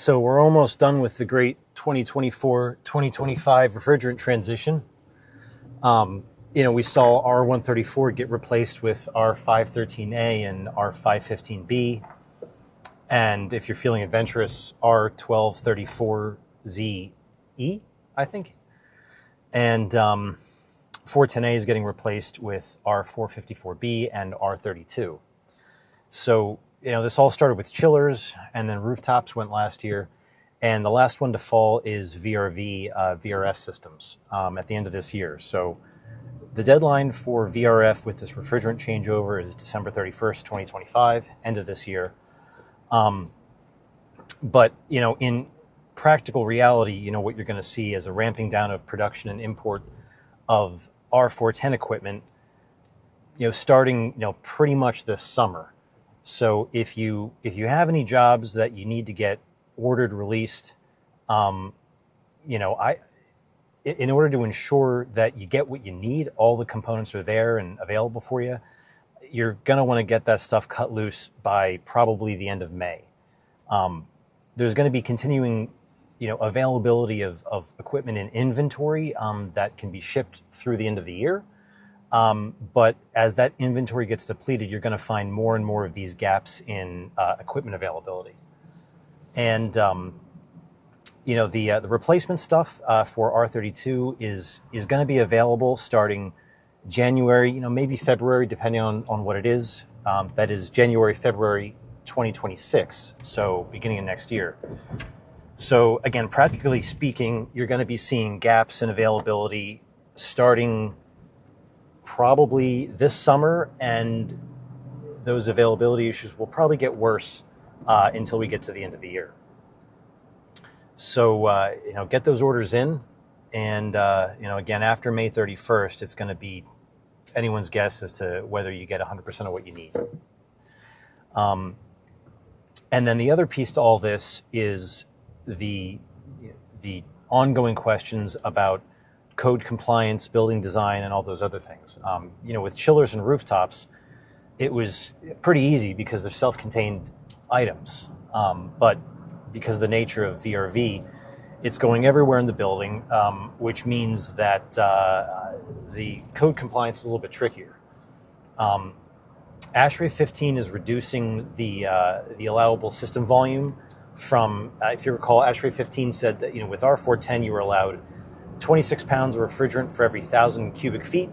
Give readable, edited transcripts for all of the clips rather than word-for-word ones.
So we're almost done with the great 2024-2025 refrigerant transition. We saw R410A get replaced with R410A and R415B. And if you're feeling adventurous, R1234ZE, I think. And 410A is getting replaced with R454B and R32. So, this all started with chillers, and then rooftops went last year. And the last one to fall is VRV, VRF Systems, at the end of this year. So the deadline for VRF with this refrigerant changeover is December 31st, 2025, end of this year. But, in practical reality, what you're going to see is a ramping down of production and import of R410 equipment, starting, pretty much this summer. So if you have any jobs that you need to get ordered, released, in order to ensure that you get what you need, all the components are there and available for you, you're going to want to get that stuff cut loose by probably the end of May. There's going to be continuing, availability of equipment in inventory that can be shipped through the end of the year. But as that inventory gets depleted, you're going to find more and more of these gaps in equipment availability. And, the replacement stuff for R32 is going to be available starting January, maybe February, depending on what it is. That is January, February 2026, so beginning of next year. So again, practically speaking, you're going to be seeing gaps in availability starting probably this summer, and those availability issues will probably get worse until we get to the end of the year. So, get those orders in, and, again, after May 31st, it's going to be anyone's guess as to whether you get 100% of what you need. And then the other piece to all this is the ongoing questions about code compliance, building design, and all those other things. With chillers and rooftops, it was pretty easy because they're self-contained items. But because of the nature of VRV, it's going everywhere in the building, which means that the code compliance is a little bit trickier. ASHRAE 15 is reducing the allowable system volume from, if you recall, ASHRAE 15 said that with R410 you were allowed 26 pounds of refrigerant for every 1,000 cubic feet.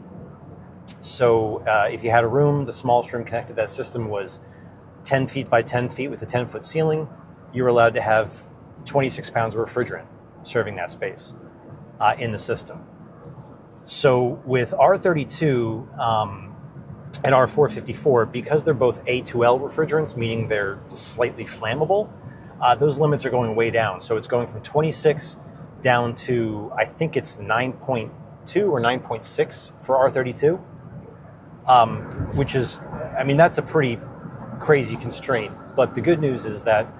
So if you had a room, the smallest room connected to that system was 10 feet by 10 feet with a 10-foot ceiling, you were allowed to have 26 pounds of refrigerant serving that space in the system. So with R32 and R454, because they're both A2L refrigerants, meaning they're slightly flammable, those limits are going way down. So it's going from 26 down to, I think it's 9.2 or 9.6 for R32, which is, that's a pretty crazy constraint. But the good news is that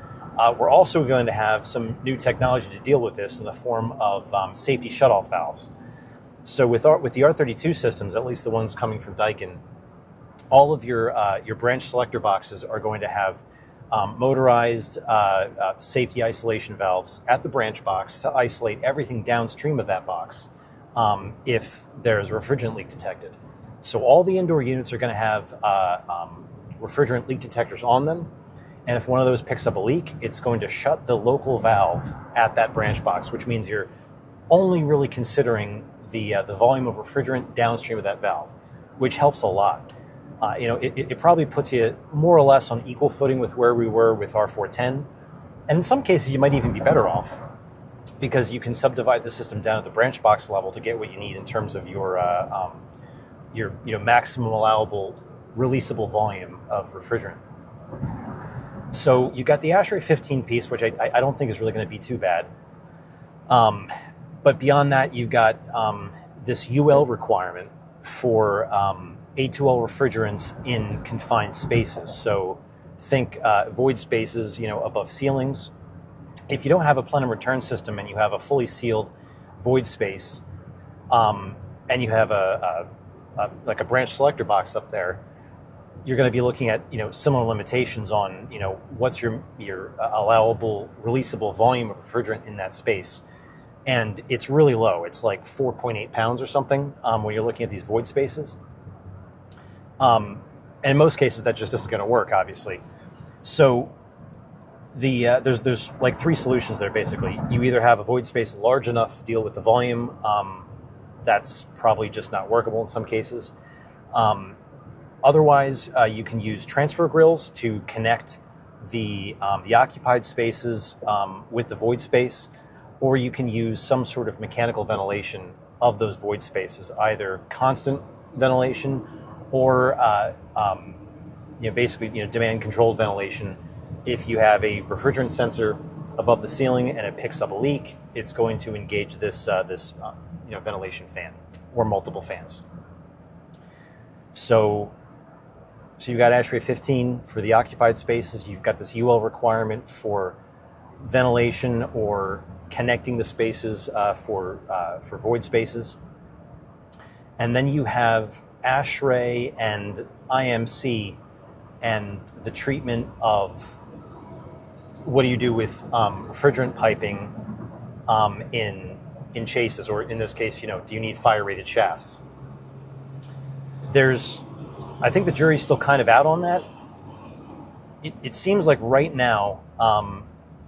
we're also going to have some new technology to deal with this in the form of safety shutoff valves. So with the R32 systems, at least the ones coming from Daikin, all of your branch selector boxes are going to have motorized safety isolation valves at the branch box to isolate everything downstream of that box if there's refrigerant leak detected. So all the indoor units are going to have refrigerant leak detectors on them, and if one of those picks up a leak, it's going to shut the local valve at that branch box, which means you're only really considering the volume of refrigerant downstream of that valve, which helps a lot. It probably puts you more or less on equal footing with where we were with R410. And in some cases, you might even be better off because you can subdivide the system down at the branch box level to get what you need in terms of your maximum allowable releasable volume of refrigerant. So you got the ASHRAE 15 piece, which I don't think is really going to be too bad. But beyond that, you've got this UL requirement for A2L refrigerants in confined spaces. So think void spaces, above ceilings. If you don't have a plenum return system and you have a fully sealed void space, and you have a branch selector box up there, you're going to be looking at, similar limitations on, what's your allowable releasable volume of refrigerant in that space. And it's really low. It's like 4.8 pounds or something when you're looking at these void spaces. And in most cases, that just isn't going to work, obviously. So there's like three solutions there, basically. You either have a void space large enough to deal with the volume. That's probably just not workable in some cases. Otherwise, you can use transfer grills to connect the occupied spaces with the void space, or you can use some sort of mechanical ventilation of those void spaces, either constant ventilation or basically demand-controlled ventilation. If you have a refrigerant sensor above the ceiling and it picks up a leak, it's going to engage this ventilation fan or multiple fans. So you've got ASHRAE 15 for the occupied spaces. You've got this UL requirement for ventilation or connecting the spaces for void spaces. And then you have ASHRAE and IMC and the treatment of what do you do with refrigerant piping in chases, or in this case, do you need fire-rated shafts? I think the jury's still kind of out on that. It seems like right now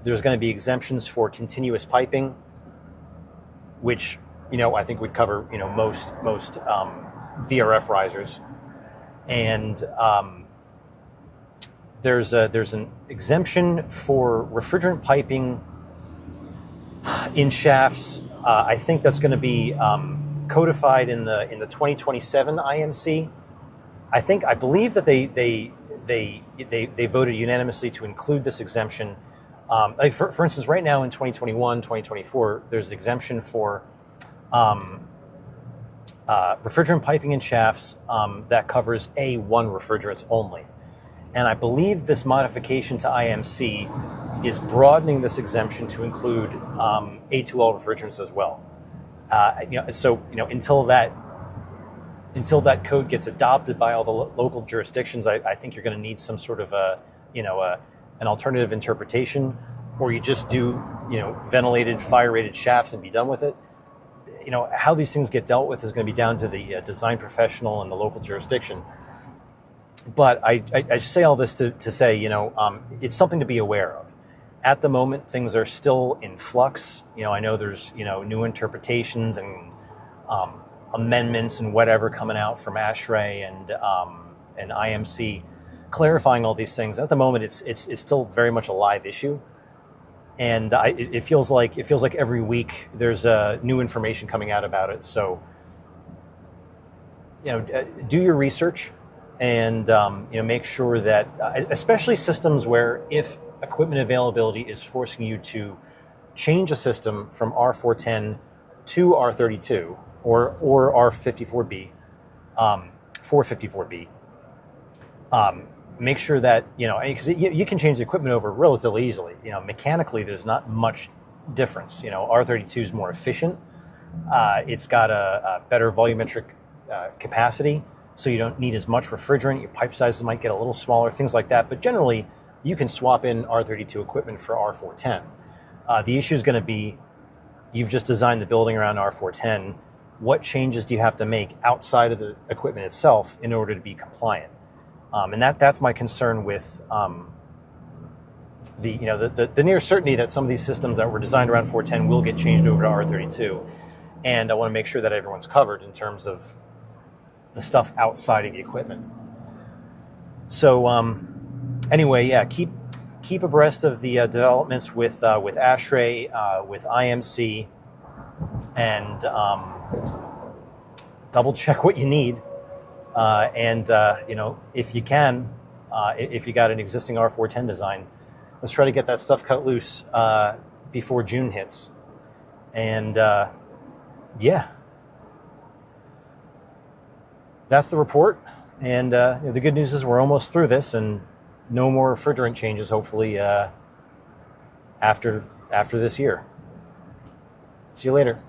there's going to be exemptions for continuous piping, which I think would cover most VRF risers, and there's an exemption for refrigerant piping in shafts. I think that's going to be codified in the 2027 IMC. I believe that they voted unanimously to include this exemption. For instance, right now in 2021, 2024, there's exemption for refrigerant piping in shafts that covers A1 refrigerants only. And I believe this modification to IMC is broadening this exemption to include A2L refrigerants as well. Until that code gets adopted by all the local jurisdictions, I think you're going to need some sort of an alternative interpretation, or you just do ventilated, fire-rated shafts and be done with it. How these things get dealt with is going to be down to the design professional and the local jurisdiction. But I say all this to say, it's something to be aware of. At the moment, things are still in flux. I know there's new interpretations and amendments and whatever coming out from ASHRAE and IMC, clarifying all these things. At the moment, it's still very much a live issue, and it feels like every week there's new information coming out about it. So do your research and make sure that, especially systems where if equipment availability is forcing you to change a system from R410 to R32 or R54B, 454B, make sure that, because you can change the equipment over relatively easily. Mechanically, there's not much difference. R32 is more efficient. It's got a better volumetric capacity, so you don't need as much refrigerant. Your pipe sizes might get a little smaller, things like that. But generally, you can swap in R32 equipment for R410. The issue is going to be, you've just designed the building around R410. What changes do you have to make outside of the equipment itself in order to be compliant? And that's my concern with the near certainty that some of these systems that were designed around 410 will get changed over to R32. And I want to make sure that everyone's covered in terms of the stuff outside of the equipment. So anyway, yeah, keep abreast of the developments with ASHRAE, with IMC, and double check what you need. And if you can, if you got an existing R410 design, let's try to get that stuff cut loose before June hits. And yeah, that's the report. And the good news is we're almost through this, and no more refrigerant changes, hopefully, after this year. See you later.